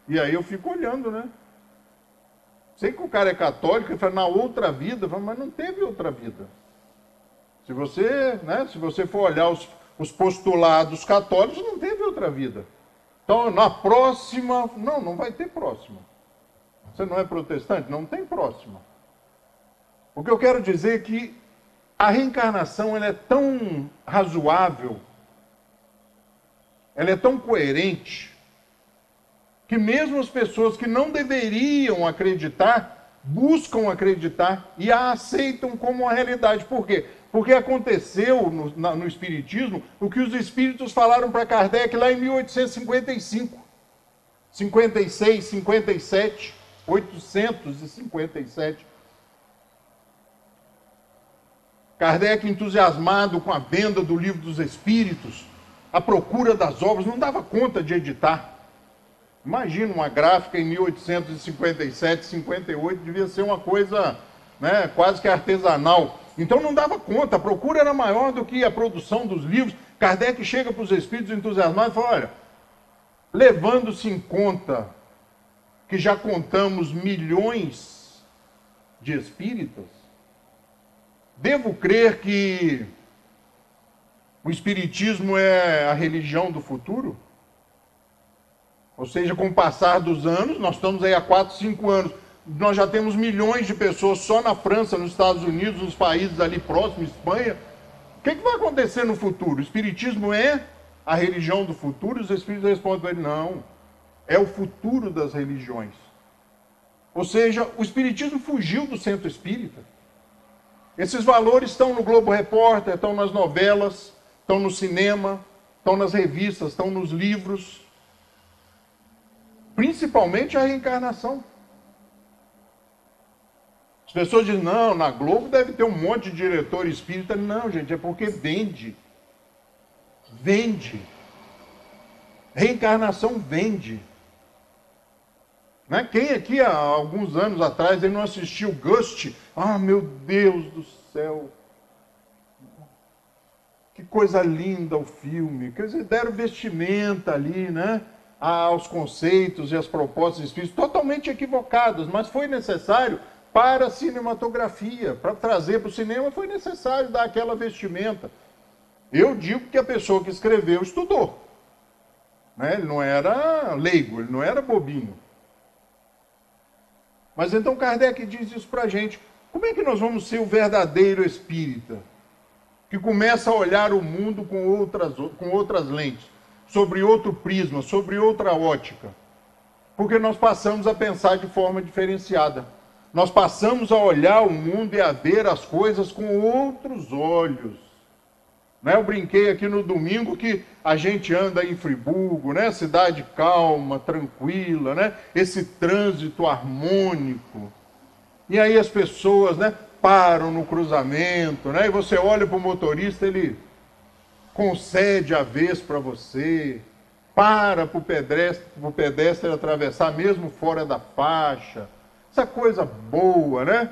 E aí eu fico olhando, né? Sei que o cara é católico, ele fala, na outra vida, eu falo, mas não teve outra vida. Se você, né, se você for olhar os postulados católicos, não teve outra vida. Então, na próxima, não vai ter próxima. Você não é protestante? Não tem próxima. O que eu quero dizer é que a reencarnação ela é tão razoável, ela é tão coerente, que mesmo as pessoas que não deveriam acreditar, buscam acreditar e a aceitam como uma realidade. Por quê? Porque aconteceu no Espiritismo o que os Espíritos falaram para Kardec lá em 1855, 56, 57, 857. Kardec, entusiasmado com a venda do Livro dos Espíritos, a procura das obras, não dava conta de editar. Imagina uma gráfica em 1857, 58, devia ser uma coisa, né, quase que artesanal. Então não dava conta, a procura era maior do que a produção dos livros. Kardec chega para os espíritos entusiasmados e fala, olha, levando-se em conta que já contamos milhões de espíritas, devo crer que o espiritismo é a religião do futuro? Ou seja, com o passar dos anos, nós estamos aí há 4, 5 anos, nós já temos milhões de pessoas só na França, nos Estados Unidos, nos países ali próximos, Espanha. O que vai acontecer no futuro? O espiritismo é a religião do futuro? Os espíritos respondem para ele, não, é o futuro das religiões. Ou seja, o espiritismo fugiu do centro espírita. Esses valores estão no Globo Repórter, estão nas novelas, estão no cinema, estão nas revistas, estão nos livros. Principalmente a reencarnação. As pessoas dizem, não, na Globo deve ter um monte de diretor espírita. Não, gente, é porque vende. Vende. Reencarnação vende. Né? Quem aqui, há alguns anos atrás, ele não assistiu Ghost? Ah, meu Deus do céu. Que coisa linda o filme. Quer dizer, deram vestimenta ali, né? Aos conceitos e às propostas espíritas totalmente equivocadas, mas foi necessário para a cinematografia, para trazer para o cinema, foi necessário dar aquela vestimenta. Eu digo que a pessoa que escreveu estudou. Né? Ele não era leigo, ele não era bobinho. Mas então Kardec diz isso para a gente. Como é que nós vamos ser o verdadeiro espírita? Que começa a olhar o mundo com outras lentes, sobre outro prisma, sobre outra ótica. Porque nós passamos a pensar de forma diferenciada. Nós passamos a olhar o mundo e a ver as coisas com outros olhos. Né? Eu brinquei aqui no domingo que a gente anda em Friburgo, né? Cidade calma, tranquila, né? Esse trânsito harmônico. E aí as pessoas, né, param no cruzamento, né? E você olha para o motorista, ele concede a vez para você, para o pedestre atravessar mesmo fora da faixa. Essa coisa boa, né?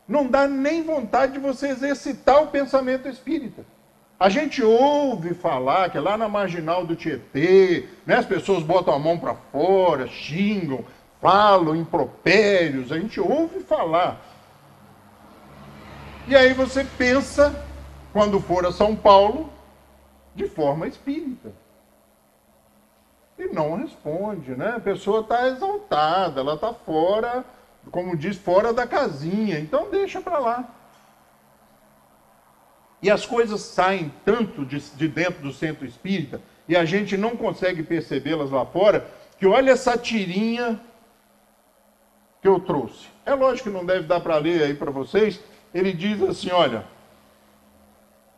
Não dá nem vontade de você exercitar o pensamento espírita. A gente ouve falar que lá na marginal do Tietê, né, as pessoas botam a mão para fora, xingam, falam impropérios, a gente ouve falar. E aí você pensa, quando for a São Paulo, de forma espírita. E não responde, né? A pessoa está exaltada, ela está fora, como diz, fora da casinha. Então deixa para lá. E as coisas saem tanto de dentro do centro espírita, e a gente não consegue percebê-las lá fora, que olha essa tirinha que eu trouxe. É lógico que não deve dar para ler aí para vocês. Ele diz assim, olha...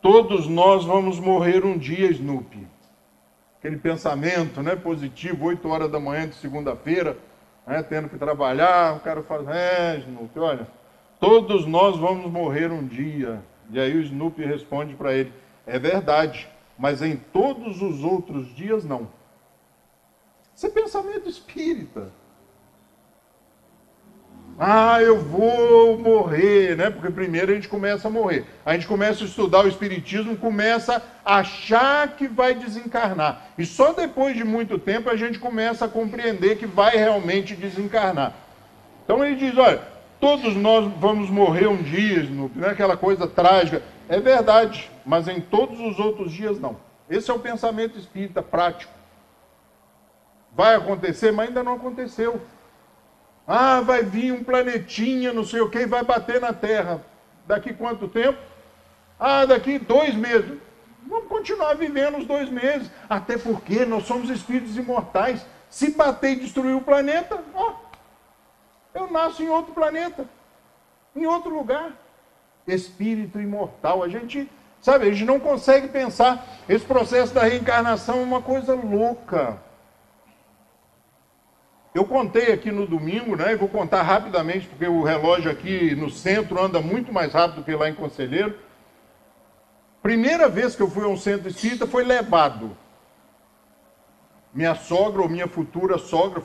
Todos nós vamos morrer um dia, Snoopy. Aquele pensamento, né, positivo, 8 horas da manhã de segunda-feira, né, tendo que trabalhar, o cara fala, Snoopy, olha, todos nós vamos morrer um dia. E aí o Snoopy responde para ele, é verdade, mas em todos os outros dias não. Isso é pensamento espírita. Ah, eu vou morrer, né? Porque primeiro a gente começa a morrer. A gente começa a estudar o Espiritismo, começa a achar que vai desencarnar. E só depois de muito tempo a gente começa a compreender que vai realmente desencarnar. Então ele diz, olha, todos nós vamos morrer um dia, não é aquela coisa trágica. É verdade, mas em todos os outros dias não. Esse é o pensamento espírita prático. Vai acontecer, mas ainda não aconteceu. Ah, vai vir um planetinha, não sei o que, e vai bater na Terra. Daqui quanto tempo? Ah, daqui 2 meses. Vamos continuar vivendo os 2 meses. Até porque nós somos espíritos imortais. Se bater e destruir o planeta, ó, eu nasço em outro planeta, em outro lugar. Espírito imortal. A gente, sabe, a gente não consegue pensar. Esse processo da reencarnação é uma coisa louca. Eu contei aqui no domingo, né? Vou contar rapidamente, porque o relógio aqui no centro anda muito mais rápido que lá em Conselheiro. Primeira vez que eu fui a um centro espírita foi levado. Minha sogra ou minha futura sogra,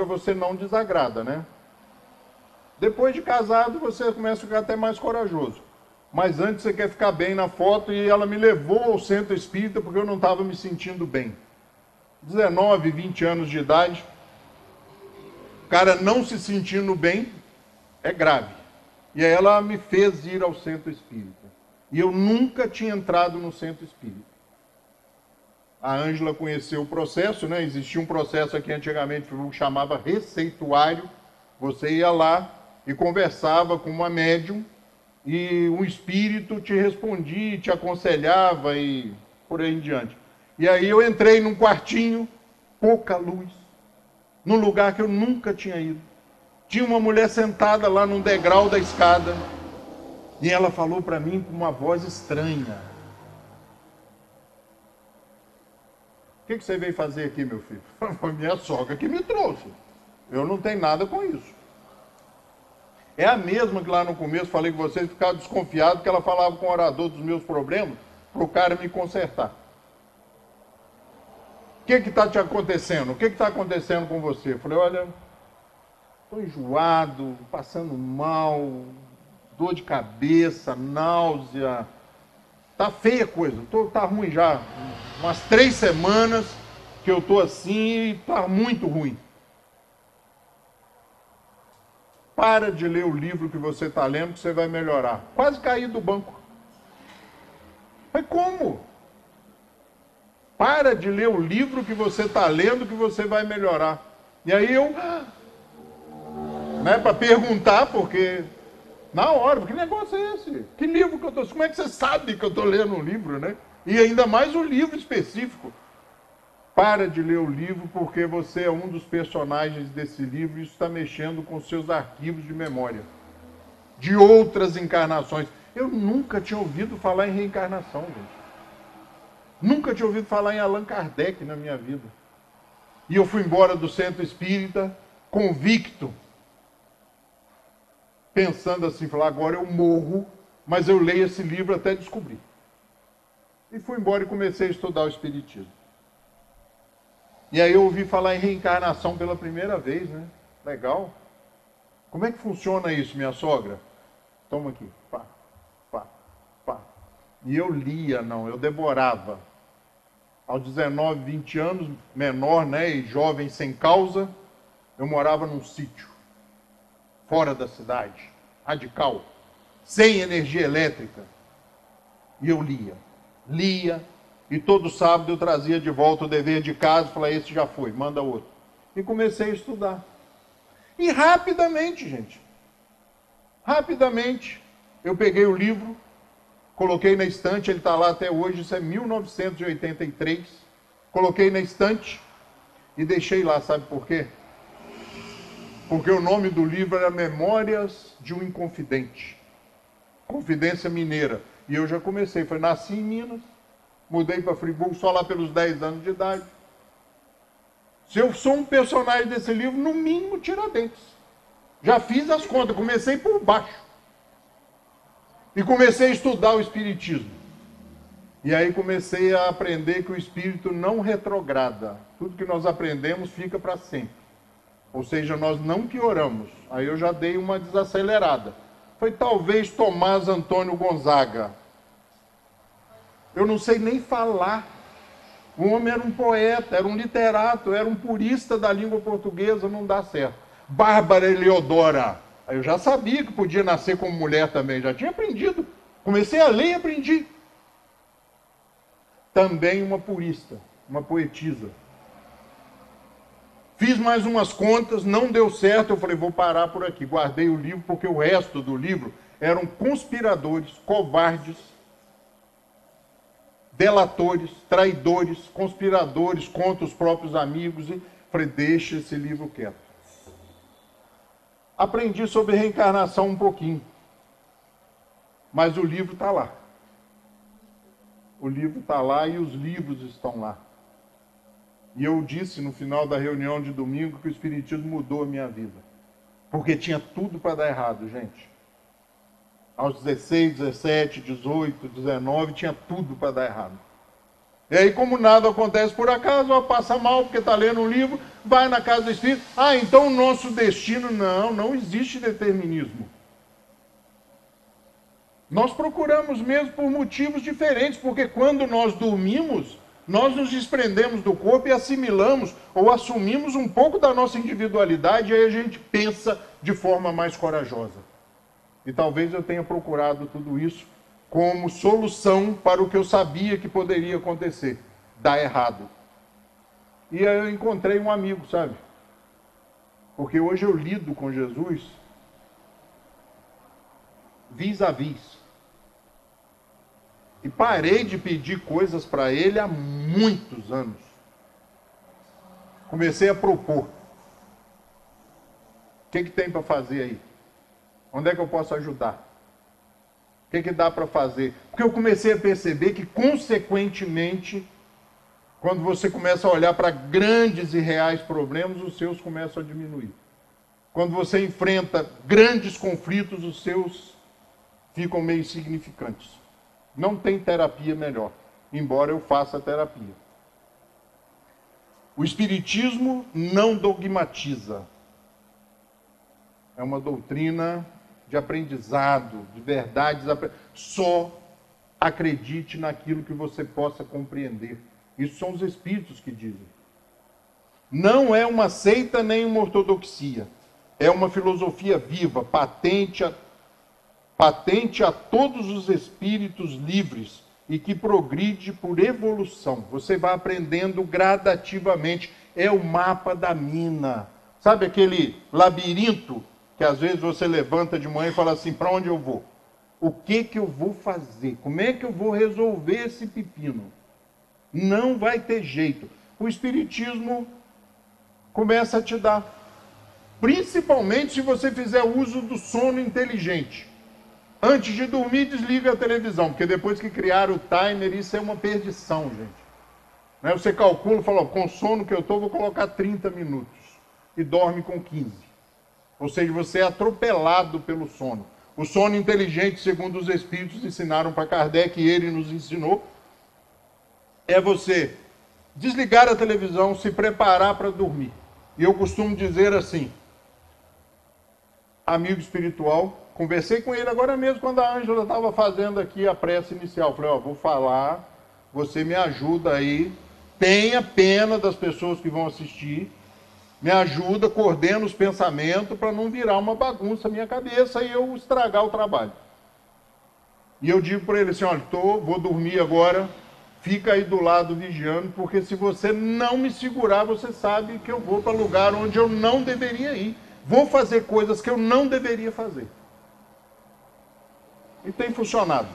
você não desagrada, né? Depois de casado, você começa a ficar até mais corajoso. Mas antes você quer ficar bem na foto, e ela me levou ao centro espírita porque eu não estava me sentindo bem. 19, 20 anos de idade. O cara não se sentindo bem é grave. E aí ela me fez ir ao centro espírita. E eu nunca tinha entrado no centro espírita. A Ângela conheceu o processo, né? Existia um processo aqui antigamente que chamava receituário. Você ia lá e conversava com uma médium e um espírito te respondia, te aconselhava e por aí em diante. E aí eu entrei num quartinho, pouca luz, num lugar que eu nunca tinha ido. Tinha uma mulher sentada lá num degrau da escada e ela falou para mim com uma voz estranha. O que você veio fazer aqui, meu filho? Foi minha sogra que me trouxe. Eu não tenho nada com isso. É a mesma que lá no começo falei com vocês, ficava desconfiado que ela falava com o orador dos meus problemas para o cara me consertar. O que está te acontecendo? O que está acontecendo com você? Eu falei, olha, estou enjoado, passando mal, dor de cabeça, náusea. Tá feia a coisa, tá ruim já. Umas 3 semanas que eu estou assim e tá muito ruim. Para de ler o livro que você está lendo que você vai melhorar. Quase caí do banco. Mas como? Para de ler o livro que você está lendo que você vai melhorar. E aí eu, né, para perguntar, porque na hora, que negócio é esse? Que livro que eu estou... Como é que você sabe que eu estou lendo um livro, né? E ainda mais um livro específico. Para de ler o livro porque você é um dos personagens desse livro e isso está mexendo com seus arquivos de memória. De outras encarnações. Eu nunca tinha ouvido falar em reencarnação, gente. Nunca tinha ouvido falar em Allan Kardec na minha vida. E eu fui embora do centro espírita convicto. Pensando assim, falar, agora eu morro, mas eu leio esse livro até descobrir. E fui embora e comecei a estudar o espiritismo. E aí eu ouvi falar em reencarnação pela primeira vez, né? Legal. Como é que funciona isso, minha sogra? Toma aqui. Pá, pá, pá. E eu lia, não, eu devorava. Aos 19, 20 anos, menor, né? E jovem sem causa, eu morava num sítio. Fora da cidade. Radical. Sem energia elétrica. E eu lia. Lia. E todo sábado eu trazia de volta o dever de casa, falei, esse já foi, manda outro. E comecei a estudar. E rapidamente, gente, rapidamente, eu peguei o livro, coloquei na estante, ele está lá até hoje, isso é 1983, coloquei na estante e deixei lá, sabe por quê? Porque o nome do livro era Memórias de um Inconfidente, Confidência Mineira. E eu já comecei, nasci em Minas, mudei para Friburgo só lá pelos 10 anos de idade. Se eu sou um personagem desse livro, no mínimo Tiradentes. Já fiz as contas, comecei por baixo. E comecei a estudar o espiritismo. E aí comecei a aprender que o espírito não retrograda. Tudo que nós aprendemos fica para sempre. Ou seja, nós não que oramos. Aí eu já dei uma desacelerada. Foi talvez Tomás Antônio Gonzaga. Eu não sei nem falar. O homem era um poeta, era um literato, era um purista da língua portuguesa, não dá certo. Bárbara Eleodora. Aí eu já sabia que podia nascer como mulher também, já tinha aprendido. Comecei a ler e aprendi. Também uma purista, uma poetisa. Fiz mais umas contas, não deu certo, eu falei, vou parar por aqui. Guardei o livro, porque o resto do livro eram conspiradores, covardes, delatores, traidores, conspiradores contra os próprios amigos. E falei, deixa esse livro quieto. Aprendi sobre reencarnação um pouquinho. Mas o livro está lá. O livro está lá e os livros estão lá. E eu disse no final da reunião de domingo que o Espiritismo mudou a minha vida. Porque tinha tudo para dar errado, gente. Aos 16, 17, 18, 19, tinha tudo para dar errado. E aí, como nada acontece por acaso, ó, passa mal porque está lendo um livro, vai na casa do Espírito. Ah, então o nosso destino... Não existe determinismo. Nós procuramos mesmo por motivos diferentes, porque quando nós dormimos, nós nos desprendemos do corpo e assimilamos ou assumimos um pouco da nossa individualidade, e aí a gente pensa de forma mais corajosa. E talvez eu tenha procurado tudo isso como solução para o que eu sabia que poderia acontecer, dar errado. E aí eu encontrei um amigo, sabe? Porque hoje eu lido com Jesus vis-a-vis. E parei de pedir coisas para ele há muitos anos. Comecei a propor. O que tem para fazer aí? Onde é que eu posso ajudar? O que dá para fazer? Porque eu comecei a perceber que, consequentemente, quando você começa a olhar para grandes e reais problemas, os seus começam a diminuir. Quando você enfrenta grandes conflitos, os seus ficam meio insignificantes. Não tem terapia melhor, embora eu faça terapia. O Espiritismo não dogmatiza. É uma doutrina de aprendizado, de verdades. Só acredite naquilo que você possa compreender. Isso são os Espíritos que dizem. Não é uma seita nem uma ortodoxia. É uma filosofia viva, patente a todos os espíritos livres e que progride por evolução. Você vai aprendendo gradativamente. É o mapa da mina. Sabe aquele labirinto que às vezes você levanta de manhã e fala assim, para onde eu vou? O que eu vou fazer? Como é que eu vou resolver esse pepino? Não vai ter jeito. O Espiritismo começa a te dar. Principalmente se você fizer uso do sono inteligente. Antes de dormir, desliga a televisão, porque depois que criaram o timer, isso é uma perdição, gente. Você calcula e fala, com o sono que eu estou, vou colocar 30 minutos. E dorme com 15. Ou seja, você é atropelado pelo sono. O sono inteligente, segundo os Espíritos ensinaram para Kardec, e ele nos ensinou, é você desligar a televisão, se preparar para dormir. E eu costumo dizer assim, amigo espiritual, conversei com ele agora mesmo, quando a Ângela estava fazendo aqui a prece inicial. Falei, vou falar, você me ajuda aí, tenha pena das pessoas que vão assistir, me ajuda, coordena os pensamentos para não virar uma bagunça na minha cabeça e eu estragar o trabalho. E eu digo para ele assim, olha, vou dormir agora, fica aí do lado vigiando, porque se você não me segurar, você sabe que eu vou para lugar onde eu não deveria ir. Vou fazer coisas que eu não deveria fazer. E tem funcionado.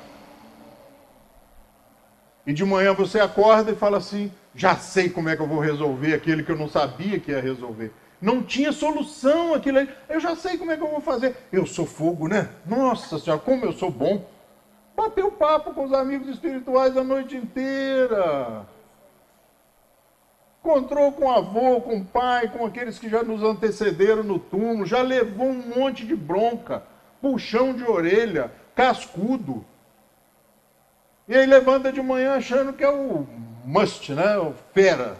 E de manhã você acorda e fala assim, já sei como é que eu vou resolver aquele que eu não sabia que ia resolver. Não tinha solução aquilo aí. Eu já sei como é que eu vou fazer. Eu sou fogo, né? Nossa Senhora, como eu sou bom. Bateu papo com os amigos espirituais a noite inteira. Encontrou com o avô, com o pai, com aqueles que já nos antecederam no túmulo. Já levou um monte de bronca, puxão de orelha, cascudo. E aí levanta de manhã achando que é o must, né? O fera.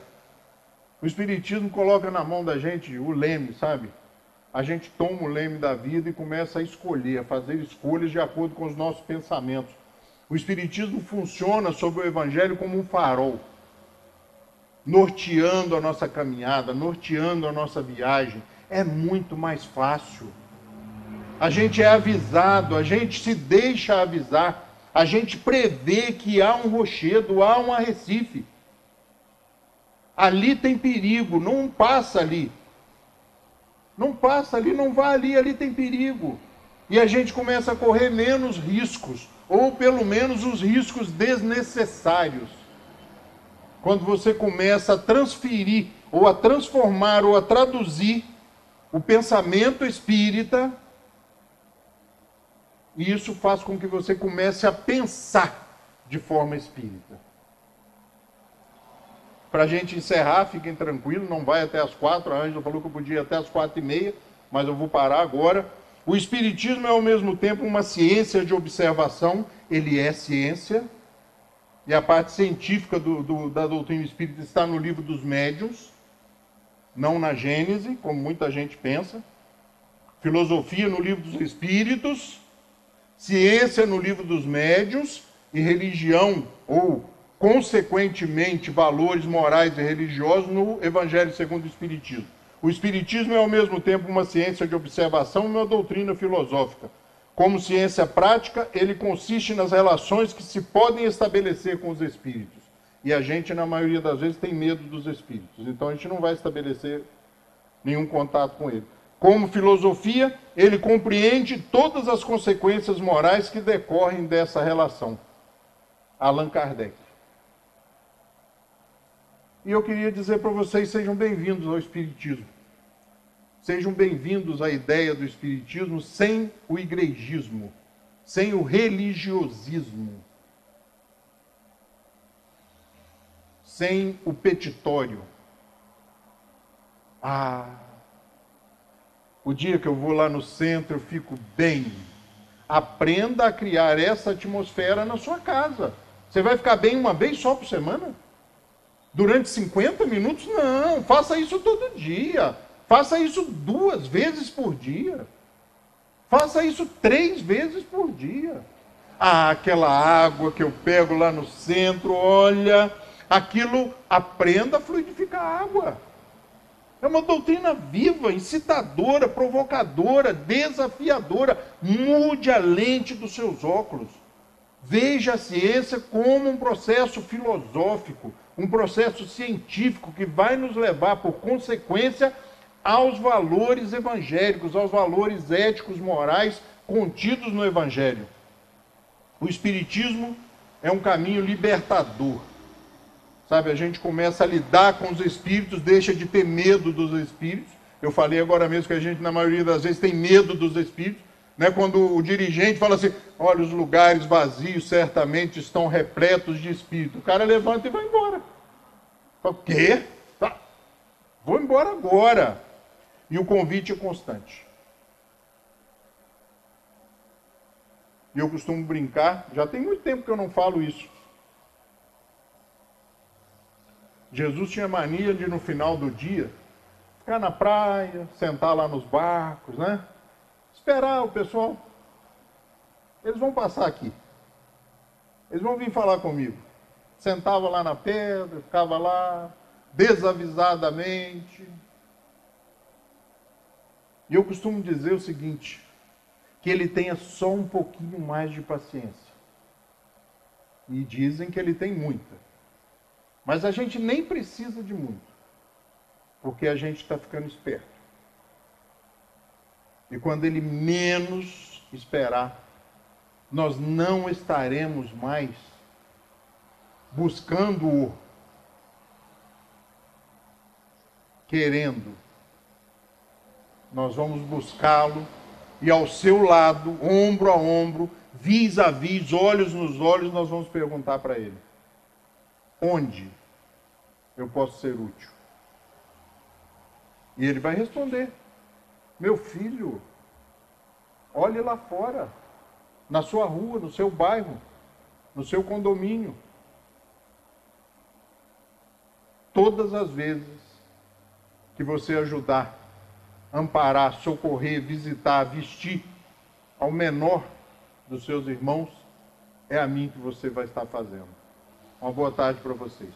O Espiritismo coloca na mão da gente o leme, sabe? A gente toma o leme da vida e começa a escolher, a fazer escolhas de acordo com os nossos pensamentos. O Espiritismo funciona sobre o Evangelho como um farol, norteando a nossa caminhada, norteando a nossa viagem. É muito mais fácil. A gente é avisado, a gente se deixa avisar, a gente prevê que há um rochedo, há um arrecife. Ali tem perigo, não passa ali. Não passa ali, não vá ali, ali tem perigo. E a gente começa a correr menos riscos, ou pelo menos os riscos desnecessários. Quando você começa a transferir, ou a transformar, ou a traduzir o pensamento espírita, e isso faz com que você comece a pensar de forma espírita. Para a gente encerrar, fiquem tranquilos, não vai até as 4, a Ângela falou que eu podia ir até as 4h30, mas eu vou parar agora. O Espiritismo é ao mesmo tempo uma ciência de observação, ele é ciência, e a parte científica da doutrina espírita está no livro dos médiuns, não na Gênese, como muita gente pensa. Filosofia no livro dos espíritos, ciência no livro dos médiuns, e religião, ou consequentemente valores morais e religiosos, no Evangelho segundo o Espiritismo. O Espiritismo é ao mesmo tempo uma ciência de observação e uma doutrina filosófica. Como ciência prática, ele consiste nas relações que se podem estabelecer com os espíritos. E a gente, na maioria das vezes, tem medo dos espíritos. Então a gente não vai estabelecer nenhum contato com ele. Como filosofia, ele compreende todas as consequências morais que decorrem dessa relação. Allan Kardec. E eu queria dizer para vocês, sejam bem-vindos ao Espiritismo. Sejam bem-vindos à ideia do Espiritismo sem o igrejismo, sem o religiosismo, sem o petitório. O dia que eu vou lá no centro, eu fico bem. Aprenda a criar essa atmosfera na sua casa. Você vai ficar bem uma vez só por semana? Durante 50 minutos? Não, faça isso todo dia. Faça isso 2 vezes por dia. Faça isso 3 vezes por dia. Aquela água que eu pego lá no centro, olha, aquilo, aprenda a fluidificar a água. É uma doutrina viva, incitadora, provocadora, desafiadora. Mude a lente dos seus óculos. Veja a ciência como um processo filosófico, um processo científico que vai nos levar, por consequência, aos valores evangélicos, aos valores éticos, morais, contidos no Evangelho. O Espiritismo é um caminho libertador. Sabe, a gente começa a lidar com os espíritos, deixa de ter medo dos espíritos. Eu falei agora mesmo que a gente, na maioria das vezes, tem medo dos espíritos. Né? Quando o dirigente fala assim, olha, os lugares vazios certamente estão repletos de espírito. O cara levanta e vai embora. Fala, o quê? Tá. Vou embora agora. E o convite é constante. E eu costumo brincar, já tem muito tempo que eu não falo isso. Jesus tinha mania de, no final do dia, ficar na praia, sentar lá nos barcos, né? Esperar o pessoal. Eles vão passar aqui. Eles vão vir falar comigo. Sentava lá na pedra, ficava lá, desavisadamente. E eu costumo dizer o seguinte, que ele tenha só um pouquinho mais de paciência. E dizem que ele tem muita. Mas a gente nem precisa de muito, porque a gente está ficando esperto. E quando ele menos esperar, nós não estaremos mais buscando-o, querendo. Nós vamos buscá-lo e ao seu lado, ombro a ombro, vis a vis, olhos nos olhos, nós vamos perguntar para ele: onde eu posso ser útil? E ele vai responder: meu filho, olhe lá fora, na sua rua, no seu bairro, no seu condomínio. Todas as vezes que você ajudar, amparar, socorrer, visitar, vestir ao menor dos seus irmãos, é a mim que você vai estar fazendo. Uma boa tarde para vocês.